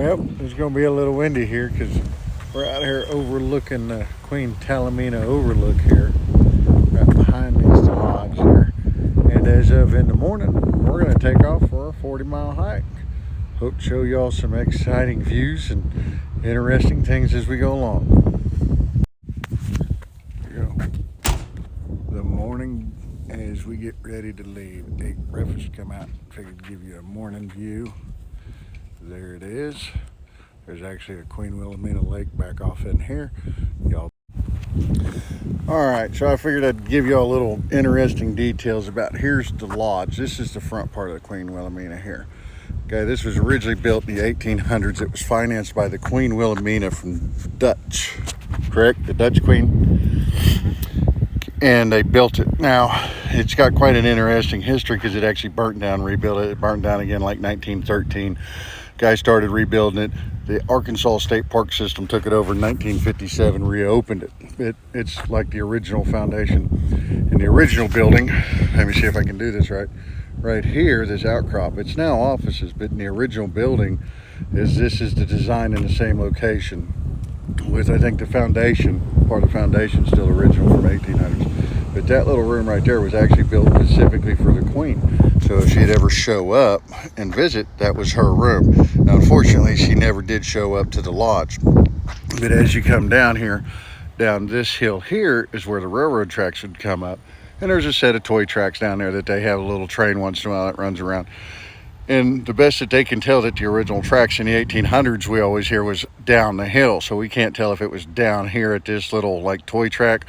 Well, it's going to be a little windy here because we're out here overlooking the Queen Talamina overlook here, right behind these lodge here. And as of in the morning, we're going to take off for a 40-mile hike. Hope to show y'all some exciting views and interesting things as we go along. Here we go. The morning as we get ready to leave. Breakfast come out. Figured to give you a morning view. There it is. There's actually a Queen Wilhelmina Lake back off in here. Y'all. All right, so I figured I'd give y'all a little interesting details about, here's the lodge. This is the front part of the Queen Wilhelmina here. Okay, this was originally built in the 1800s. It was financed by the Queen Wilhelmina from Dutch, correct? The Dutch Queen. And they built it. Now, it's got quite an interesting history because it actually burnt down, rebuilt it. It burnt down again like 1913. Guy started rebuilding it. The Arkansas State Park System took it over in 1957, reopened it. It's like the original foundation. In the original building, let me see if I can do this right. Right here, this outcrop, it's now offices, but in the original building, this is the design in the same location. With, I think, the foundation, part of the foundation still original from 1800s. But that little room right there was actually built specifically for the Queen. So if she'd ever show up and visit, that was her room. Now, unfortunately, she never did show up to the lodge. But as you come down here, down this hill here is where the railroad tracks would come up. And there's a set of toy tracks down there that they have a little train once in a while that runs around. And the best that they can tell that the original tracks in the 1800s we always hear was down the hill. So we can't tell if it was down here at this little like toy track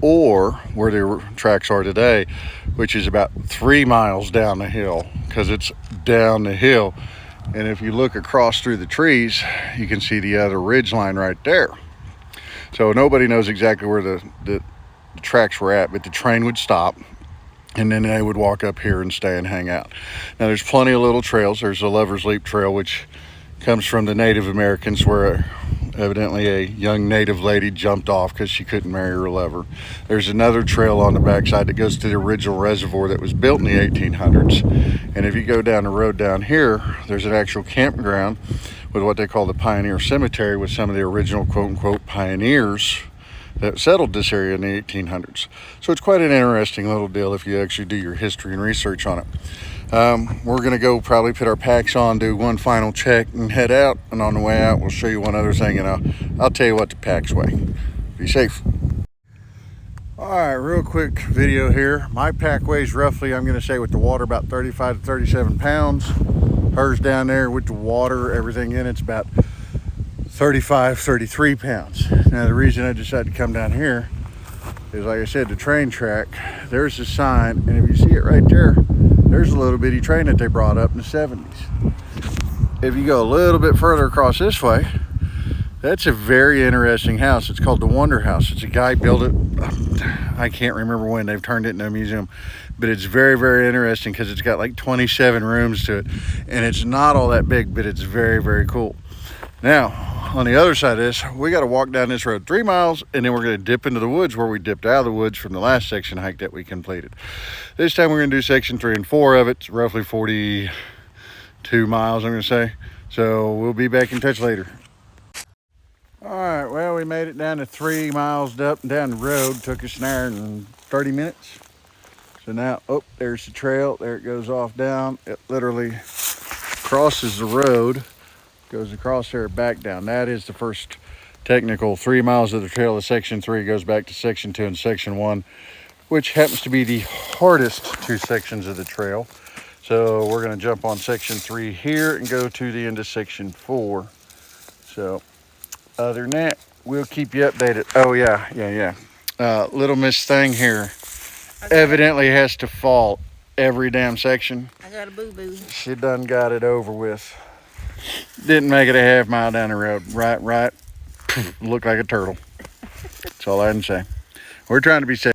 or where the tracks are today, which is about 3 miles down the hill, because it's down the hill. And if you look across through the trees, you can see the other ridge line right there. So nobody knows exactly where the tracks were at, but the train would stop and then they would walk up here and stay and hang out. Now there's plenty of little trails. There's a Lover's Leap Trail, which comes from the Native Americans, where evidently a young native lady jumped off because she couldn't marry her lover. There's another trail on the backside that goes to the original reservoir that was built in the 1800s. And if you go down the road down here, there's an actual campground with what they call the Pioneer Cemetery, with some of the original quote-unquote pioneers that settled this area in the 1800s. So it's quite an interesting little deal if you actually do your history and research on it. We're going to go probably put our packs on, do one final check, and head out. And on the way out, we'll show you one other thing, and I'll tell you what the packs weigh. Be safe. All right, real quick video here. My pack weighs roughly, I'm going to say with the water, about 35 to 37 pounds. Hers down there with the water, everything in it's about 35, 33 pounds. Now the reason I decided to come down here is, like I said, the train track, there's a sign, and if you see it right there, there's a little bitty train that they brought up in the 70s. If you go a little bit further across this way, that's a very interesting house. It's called the Wonder House. It's a guy built it, I can't remember when, they've turned it into a museum, but it's very, very interesting because it's got like 27 rooms to it, and it's not all that big, but it's very, very cool. Now, on the other side of this, we got to walk down this road 3 miles, and then we're going to dip into the woods where we dipped out of the woods from the last section hike that we completed. This time we're going to do section 3 and 4 of it. It's roughly 42 miles, I'm going to say. So we'll be back in touch later. All right, well, we made it down to 3 miles up and down the road. Took us an hour and 30 minutes. So now, oh, there's the trail. There it goes off down. It literally crosses the road, goes across there, back down. That is the first technical 3 miles of the trail. The section 3 goes back to section 2 and section 1, which happens to be the hardest 2 sections of the trail. So we're going to jump on section 3 here and go to the end of section 4. So other than that, we'll keep you updated. Oh yeah. Little Miss Thing here evidently has to fall every damn section. I got a boo-boo. She done got it over with. Didn't make it a half mile down the road. Right. Looked like a turtle. That's all I can say. We're trying to be safe.